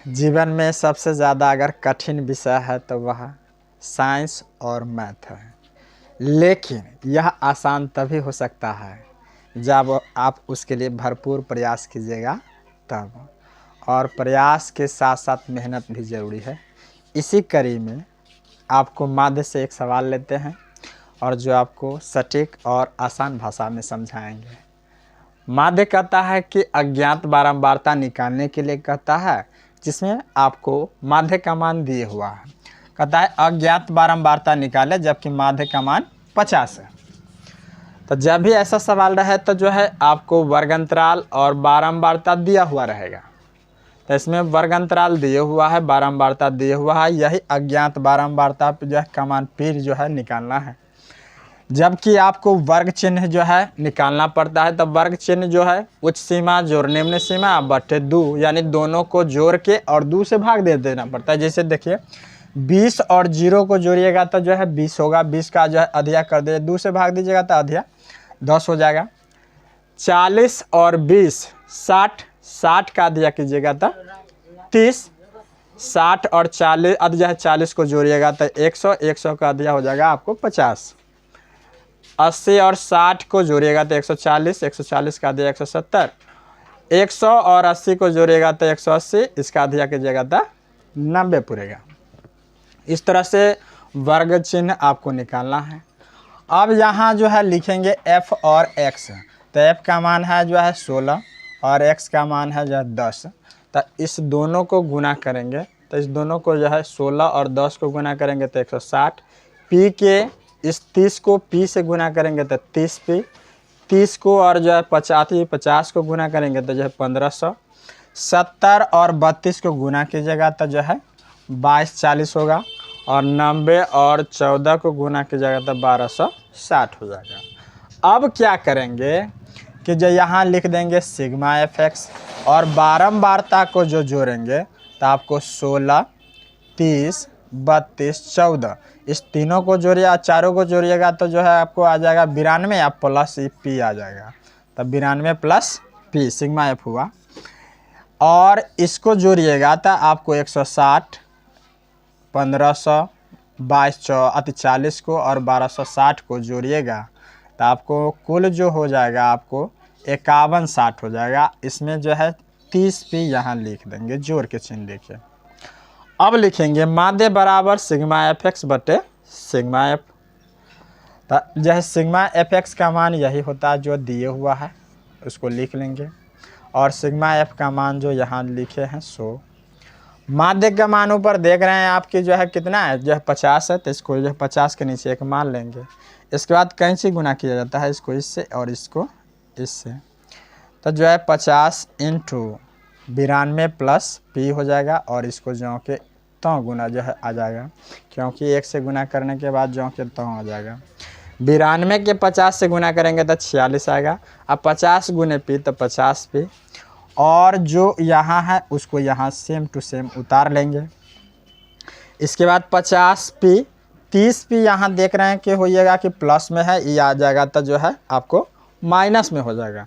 जीवन में सबसे ज़्यादा अगर कठिन विषय है तो वह साइंस और मैथ है, लेकिन यह आसान तभी हो सकता है जब आप उसके लिए भरपूर प्रयास कीजिएगा तब, और प्रयास के साथ साथ मेहनत भी ज़रूरी है। इसी कड़ी में आपको माध्य से एक सवाल लेते हैं और जो आपको सटीक और आसान भाषा में समझाएंगे। माध्य कहता है कि अज्ञात बारंबारता निकालने के लिए कहता है, जिसमें आपको माध्य का मान दिए हुआ है। कहता है अज्ञात बारंबारता निकाले जबकि माध्य का मान 50 है। तो जब भी ऐसा सवाल रहे तो जो है आपको वर्ग अंतराल और बारंबारता दिया हुआ रहेगा। तो इसमें वर्ग अंतराल दिए हुआ है, बारंबारता दिए हुआ है, यही अज्ञात बारंबारता पे जो है का मान पी जो है निकालना है। जबकि आपको वर्ग चिन्ह जो है निकालना पड़ता है। तो वर्ग चिन्ह जो है उच्च सीमा जोड़ निम्न सीमा बटे 2, यानी दोनों को जोड़ के और 2 से भाग दे देना पड़ता है। जैसे देखिए 20 और 0 को जोड़िएगा तो जो है 20 होगा, 20 का जो है अधिया कर दीजिए, 2 से भाग दीजिएगा तो अधिया 10 हो जाएगा। 40 और 20 60, 60 का अधिया कीजिएगा तो 30, 60 और 40 अधिया 40 को जोड़िएगा तो 100, 100 का अधिया हो जाएगा आपको 50। 80 और 60 को जोड़िएगा तो 140, 140 का अधिया 170, 100 और 80 को जोड़िएगा तो 180, इसका अधिया कीजिएगा तो 90 पूरेगा। इस तरह से वर्ग चिन्ह आपको निकालना है। अब यहाँ जो है लिखेंगे f और x। तो f का मान है जो है 16 और x का मान है जो है 10। तो इस दोनों को गुना करेंगे तो इस दोनों को जो है 16 और 10 को गुना करेंगे तो 160। p के इस 30 को p से गुना करेंगे तो 30p, 30 को और जो है 50 को गुना करेंगे तो जो है 1500। 70 और 32 को गुना कीजिएगा तो जो है 2240 होगा, और 90 और 14 को गुना कीजिएगा तो 1260 हो जाएगा। अब क्या करेंगे कि जो यहाँ लिख देंगे सिग्मा fx, और बारंबारता को जो जोड़ेंगे तो आपको 16, 30, 32, 14 इस तीनों को जोड़िए, चारों को जोड़िएगा तो जो है आपको आ जाएगा 92 या प्लस p आ जाएगा। तब 92 प्लस p सिग्मा f हुआ। और इसको जोड़िएगा तो आपको 160, 1500, 2240 को और 1260 को जोड़िएगा तो आपको कुल जो हो जाएगा आपको 5160 हो जाएगा। इसमें जो है 30p यहाँ लिख देंगे, जोड़ के चिन्ह देखिए। अब लिखेंगे माध्य बराबर सिग्मा fx बटे सिग्मा f। तो जो है सिग्मा fx का मान यही होता है जो दिए हुआ है, उसको लिख लेंगे, और सिग्मा f का मान जो यहाँ लिखे हैं 100। माध्य का मान ऊपर देख रहे हैं आपकी जो है कितना है, जो है 50 है, तो इसको जो है 50 के नीचे एक मान लेंगे। इसके बाद कैंची गुना किया जाता है, इसको इससे और इसको इससे। तो जो है 50 इंटू 92 प्लस p हो जाएगा, और इसको जो के तो गुना जो है आ जाएगा, क्योंकि 1 से गुना करने के बाद जो के तो आ जाएगा। 92 के 50 से गुना करेंगे तो 46 आएगा। अब 50 गुने p तो 50p, और जो यहाँ है उसको यहाँ सेम टू सेम उतार लेंगे। इसके बाद 50p, 30p यहाँ देख रहे हैं कि होइएगा कि प्लस में है, ये आ जाएगा तो जो है आपको माइनस में हो जाएगा।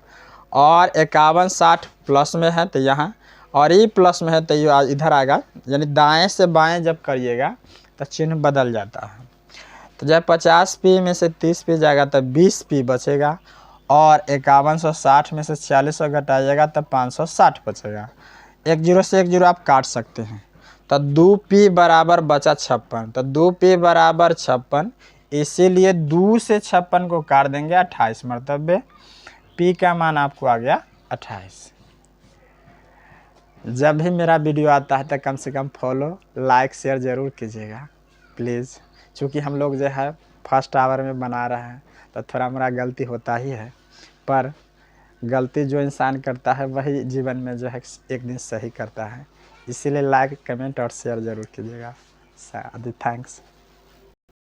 और 5160 प्लस में है तो यहाँ, और ये प्लस में है तो ये इधर आएगा, यानी दाएं से बाएं जब करिएगा तो चिन्ह बदल जाता है। तो जब 50p में से 30p जाएगा तो 20p बचेगा, और 5160 में से 4600 घटाइएगा तो 560 बचेगा। 1 0 से 1 0 आप काट सकते हैं। तो 2p बराबर बचा 56। तो 2p बराबर 56, इसीलिए 2 से 56 को काट देंगे 28 मरतबे। p का मान आपको आ गया 28। जब भी मेरा वीडियो आता है तो कम से कम फॉलो, लाइक, शेयर ज़रूर कीजिएगा प्लीज़। चूँकि हम लोग जो है फर्स्ट आवर में बना रहे हैं तो थोड़ा मेरा गलती होता ही है, पर गलती जो इंसान करता है वही जीवन में जो है एक दिन सही करता है। इसीलिए लाइक, कमेंट और शेयर ज़रूर कीजिएगा। थैंक्स।